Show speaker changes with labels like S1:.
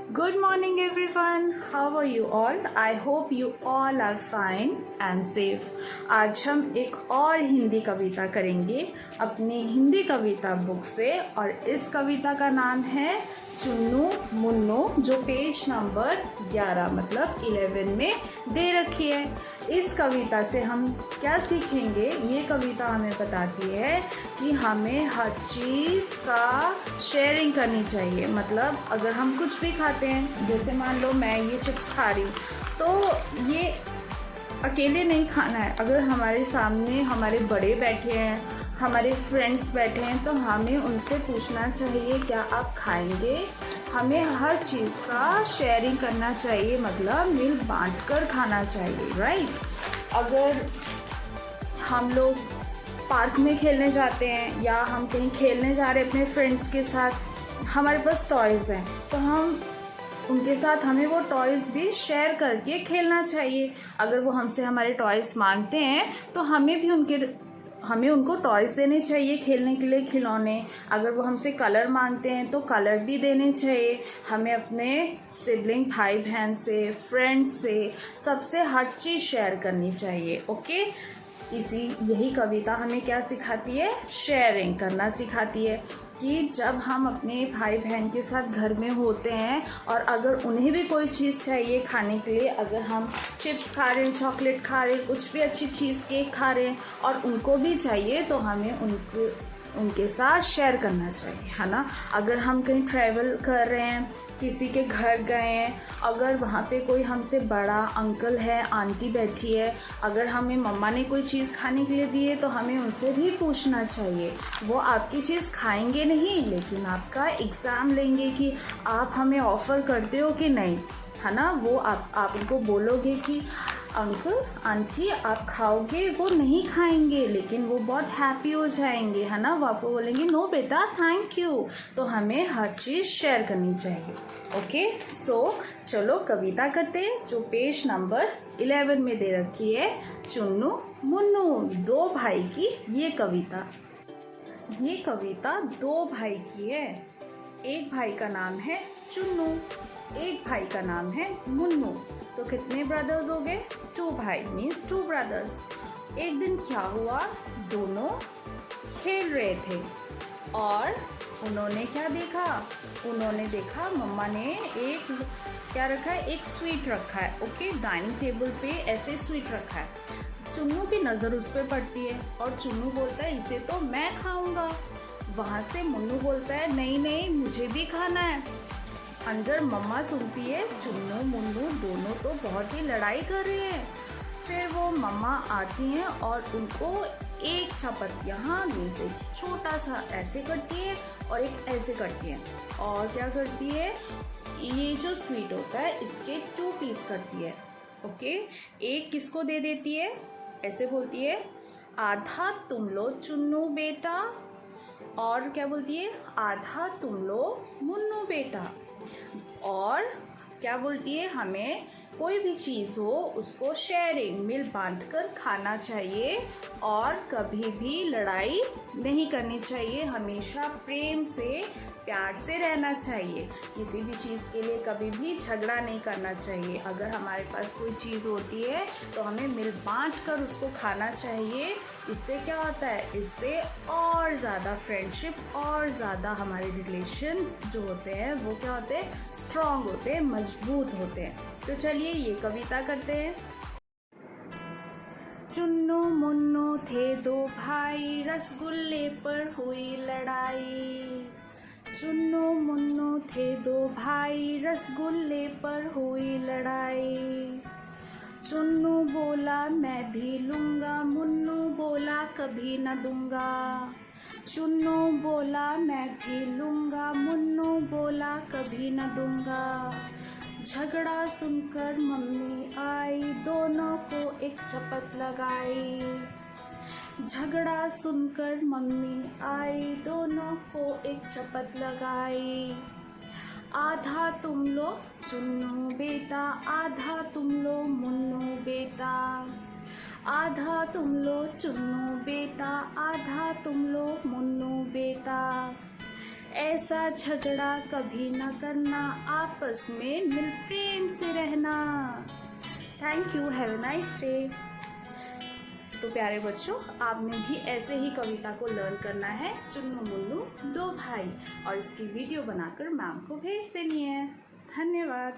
S1: Good morning, everyone. How are you all? I hope you all are fine and safe. आज हम एक और हिंदी कविता करेंगे अपनी हिंदी कविता बुक से, और इस कविता का नाम है चुन्नू मुन्नू, जो पेज नंबर 11 मतलब 11 में दे रखी है। इस कविता से हम क्या सीखेंगे? ये कविता हमें बताती है कि हमें हर चीज़ का शेयरिंग करनी चाहिए। मतलब अगर हम कुछ भी खाते हैं, जैसे मान लो मैं ये चिप्स खा रही हूँ, तो ये अकेले नहीं खाना है। अगर हमारे सामने हमारे बड़े बैठे हैं, हमारे फ्रेंड्स बैठे हैं, तो हमें उनसे पूछना चाहिए क्या आप खाएंगे। हमें हर चीज़ का शेयरिंग करना चाहिए, मतलब मिल बांट कर खाना चाहिए, राइट। अगर हम लोग पार्क में खेलने जाते हैं या हम कहीं खेलने जा रहे हैं अपने फ्रेंड्स के साथ, हमारे पास टॉयज़ हैं, तो हम उनके साथ हमें वो टॉयज़ भी शेयर करके खेलना चाहिए। अगर वो हमसे हमारे टॉयज़ मांगते हैं तो हमें उनको टॉयज़ देने चाहिए खेलने के लिए, खिलौने। अगर वो हमसे कलर मांगते हैं तो कलर भी देने चाहिए। हमें अपने सिबलिंग भाई बहन से, फ्रेंड्स से, सबसे हर चीज़ शेयर करनी चाहिए, ओके। यही कविता हमें क्या सिखाती है? शेयरिंग करना सिखाती है कि जब हम अपने भाई बहन के साथ घर में होते हैं और अगर उन्हें भी कोई चीज़ चाहिए खाने के लिए, अगर हम चिप्स खा रहे हैं, चॉकलेट खा रहे हैं, कुछ भी अच्छी चीज़, केक खा रहे हैं और उनको भी चाहिए, तो हमें उनके साथ शेयर करना चाहिए, है ना। अगर हम कहीं ट्रैवल कर रहे हैं, किसी के घर गए हैं, अगर वहाँ पे कोई हमसे बड़ा अंकल है, आंटी बैठी है, अगर हमें मम्मा ने कोई चीज़ खाने के लिए दी है, तो हमें उनसे भी पूछना चाहिए। वो आपकी चीज़ खाएंगे नहीं, लेकिन आपका एग्ज़ाम लेंगे कि आप हमें ऑफ़र करते हो कि नहीं, है ना। वो आप उनको बोलोगे कि अंकल आंटी आप खाओगे, वो नहीं खाएंगे, लेकिन वो बहुत हैप्पी हो जाएंगे, है ना। वो आपको बोलेंगे नो बेटा थैंक यू। तो हमें हर चीज़ शेयर करनी चाहिए, ओके। सो चलो कविता करते हैं, जो पेज नंबर 11 में दे रखी है, चुन्नू मुन्नू, दो भाई की ये कविता। ये कविता दो भाई की है। एक भाई का नाम है चुन्नू, एक भाई का नाम है मुन्नू। तो कितने ब्रदर्स हो गए? 2 भाई, मीन्स 2 ब्रदर्स। एक दिन क्या हुआ, दोनों खेल रहे थे और उन्होंने क्या देखा? उन्होंने देखा मम्मा ने एक क्या रखा है, एक स्वीट रखा है, ओके। डाइनिंग टेबल पे ऐसे स्वीट रखा है। चुन्नू की नज़र उस पर पड़ती है और चुन्नू बोलता है इसे तो मैं खाऊंगा। वहाँ से मुन्नू बोलता है नहीं नहीं मुझे भी खाना है। अंदर मम्मा सुनती है चुन्नू मुन्नू दोनों तो बहुत ही लड़ाई कर रहे हैं। फिर वो मम्मा आती हैं और उनको एक चपत यहाँ में से छोटा सा ऐसे करती है और एक ऐसे करती है, और क्या करती है, ये जो स्वीट होता है इसके 2 पीस करती है, ओके। एक किसको दे देती है, ऐसे बोलती है आधा तुम लो चुन्नू बेटा, और क्या बोलती है, आधा तुम लो मुन्नू बेटा। और क्या बोलती है, हमें कोई भी चीज़ हो उसको शेयरिंग, मिल बांट कर खाना चाहिए और कभी भी लड़ाई नहीं करनी चाहिए। हमेशा प्रेम से, प्यार से रहना चाहिए। किसी भी चीज़ के लिए कभी भी झगड़ा नहीं करना चाहिए। अगर हमारे पास कोई चीज़ होती है तो हमें मिल बांट कर उसको खाना चाहिए। इससे क्या होता है, इससे और ज़्यादा फ्रेंडशिप और ज़्यादा हमारे रिलेशन जो होते हैं वो क्या होते हैं, स्ट्रॉन्ग होते हैं, मजबूत होते हैं। तो चलिए ये कविता करते हैं। चुन्नू मुन्नू थे 2 भाई, रसगुल्ले पर हुई लड़ाई। चुन्नू मुन्नू थे 2 भाई, रसगुल्ले पर हुई लड़ाई। चुन्नू बोला मैं भी लूँगा, मुन्नू बोला कभी न दूँगा। चुन्नू बोला मैं भी लूँगा, मुन्नू बोला कभी न दूँगा। झगड़ा सुनकर मम्मी आई, दोनों को एक चपत लगाई। झगड़ा सुनकर मम्मी आई, दोनों को एक चपत लगाई। आधा तुम लो चुन्नू बेटा, आधा तुम लो मुन्नू बेटा। आधा तुम लो चुन्नू बेटा, आधा तुम लो मुन्नू बेटा। ऐसा झगड़ा कभी ना करना, आपस में मिल प्रेम से रहना। Thank you, have a nice day. तो प्यारे बच्चों, आपने भी ऐसे ही कविता को लर्न करना है, चुन्नू मुन्नू दो भाई, और इसकी वीडियो बनाकर मैम को भेज देनी है। धन्यवाद।